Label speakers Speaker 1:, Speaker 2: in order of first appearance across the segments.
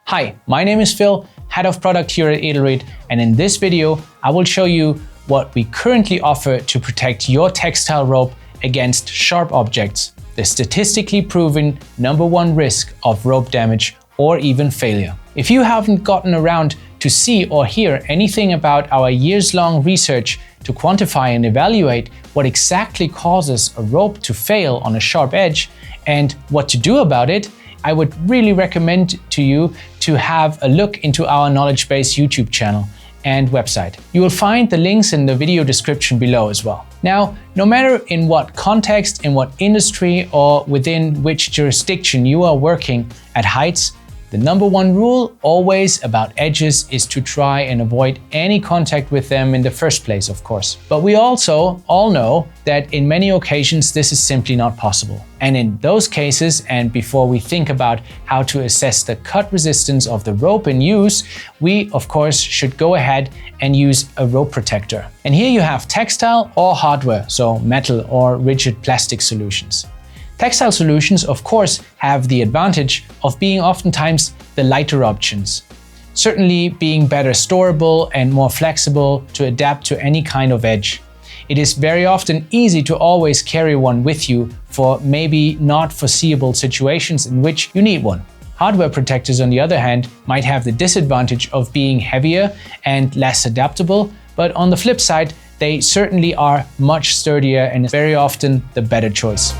Speaker 1: Hi, my name is Phil, Head of Product here at EDELRID, and in this video, I will show you what we currently offer to protect your textile rope against sharp objects, the statistically proven #1 risk of rope damage or even failure. If you haven't gotten around to see or hear anything about our years-long research to quantify and evaluate what exactly causes a rope to fail on a sharp edge and what to do about it, I would really recommend to you to have a look into our knowledge base YouTube channel and website. You will find the links in the video description below as well. Now, no matter in what context, in what industry, or within which jurisdiction you are working at heights, the #1 rule always about edges is to try and avoid any contact with them in the first place, of course. But we also all know that in many occasions this is simply not possible. And in those cases, and before we think about how to assess the cut resistance of the rope in use, we of course should go ahead and use a rope protector. And here you have textile or hardware, so metal or rigid plastic solutions. Textile solutions, of course, have the advantage of being oftentimes the lighter options, certainly being better storable and more flexible to adapt to any kind of edge. It is very often easy to always carry one with you for maybe not foreseeable situations in which you need one. Hardware protectors, on the other hand, might have the disadvantage of being heavier and less adaptable, but on the flip side, they certainly are much sturdier and very often the better choice.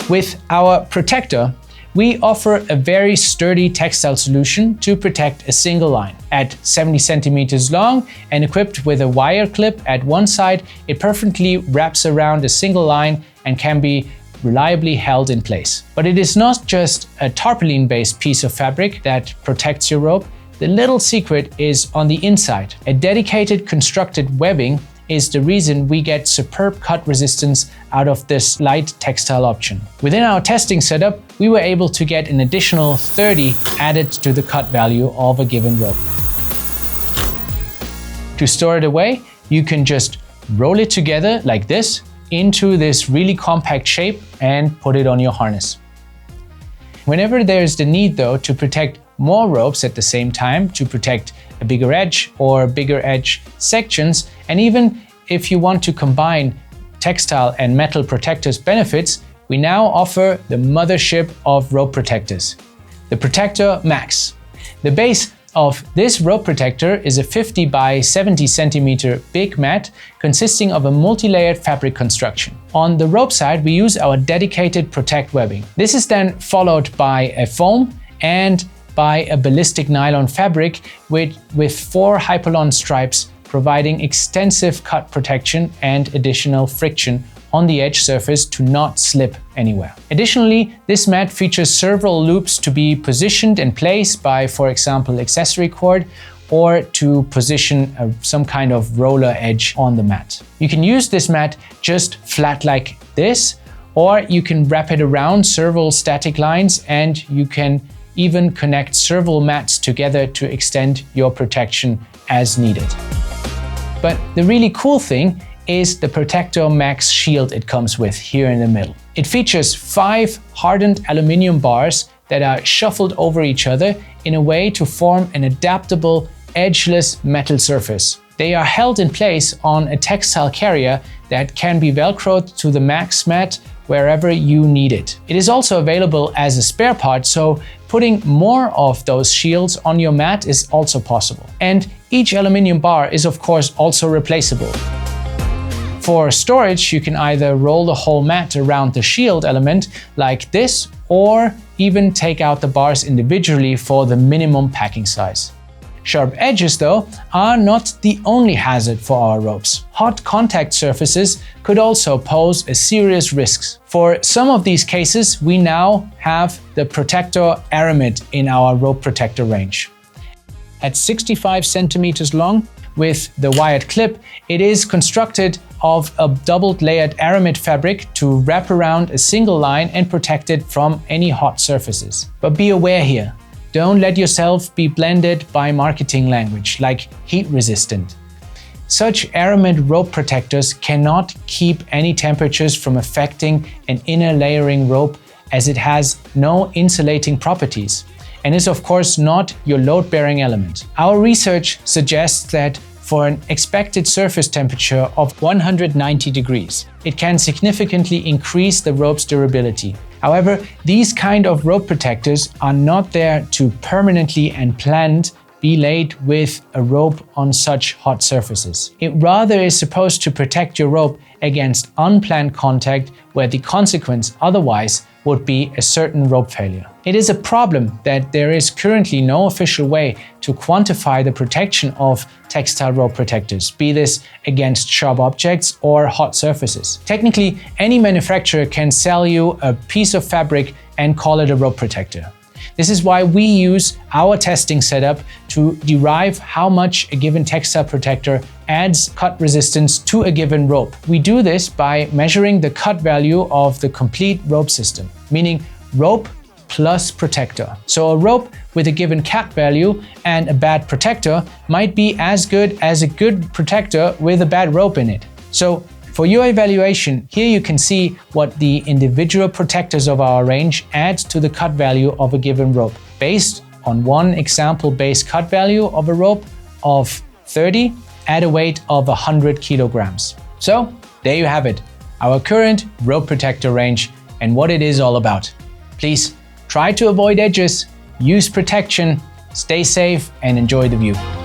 Speaker 1: With our protector, we offer a very sturdy textile solution to protect a single line. At 70 centimeters long and equipped with a wire clip at one side, it perfectly wraps around a single line and can be reliably held in place. But it is not just a tarpaulin-based piece of fabric that protects your rope. The little secret is on the inside. A dedicated constructed webbing is the reason we get superb cut resistance out of this light textile option. Within our testing setup, we were able to get an additional 30 added to the cut value of a given rope. To store it away, you can just roll it together like this into this really compact shape and put it on your harness. Whenever there's the need though to protect more ropes at the same time, to protect a bigger edge or bigger edge sections, and even if you want to combine textile and metal protectors benefits, we now offer the mothership of rope protectors, the Protector Max. The base of this rope protector is a 50 by 70 centimeter big mat consisting of a multi-layered fabric construction. On the rope side, we use our dedicated Protect webbing. This is then followed by a foam and by a ballistic nylon fabric with 4 Hypalon stripes, providing extensive cut protection and additional friction on the edge surface to not slip anywhere. Additionally, this mat features several loops to be positioned and placed by, for example, accessory cord, or to position some kind of roller edge on the mat. You can use this mat just flat like this, or you can wrap it around several static lines, and you can even connect several mats together to extend your protection as needed. But the really cool thing is the Protector Max shield it comes with here in the middle. It features 5 hardened aluminum bars that are shuffled over each other in a way to form an adaptable, edgeless metal surface. They are held in place on a textile carrier that can be velcroed to the Max mat wherever you need it. It is also available as a spare part, so putting more of those shields on your mat is also possible. And each aluminum bar is of course also replaceable. For storage, you can either roll the whole mat around the shield element like this, or even take out the bars individually for the minimum packing size. Sharp edges, though, are not the only hazard for our ropes. Hot contact surfaces could also pose a serious risk. For some of these cases, we now have the Protector Aramid in our rope protector range. At 65 centimeters long, with the wired clip, it is constructed of a doubled layered aramid fabric to wrap around a single line and protect it from any hot surfaces. But be aware here. Don't let yourself be blended by marketing language like heat resistant. Such aramid rope protectors cannot keep any temperatures from affecting an inner layering rope, as it has no insulating properties. and is of course not your load-bearing element. Our research suggests that for an expected surface temperature of 190 degrees, it can significantly increase the rope's durability. However, these kind of rope protectors are not there to permanently and planned be laid with a rope on such hot surfaces. It rather is supposed to protect your rope against unplanned contact where the consequence otherwise would be a certain rope failure. It is a problem that there is currently no official way to quantify the protection of textile rope protectors, be this against sharp objects or hot surfaces. Technically, any manufacturer can sell you a piece of fabric and call it a rope protector. This is why we use our testing setup to derive how much a given textile protector adds cut resistance to a given rope. We do this by measuring the cut value of the complete rope system, meaning rope plus protector. So a rope with a given cat value and a bad protector might be as good as a good protector with a bad rope in it. So for your evaluation, here you can see what the individual protectors of our range add to the cut value of a given rope, based on one example base cut value of a rope of 30 at a weight of 100 kilograms. So there you have it, our current rope protector range and what it is all about. Please try to avoid edges, use protection, stay safe and enjoy the view.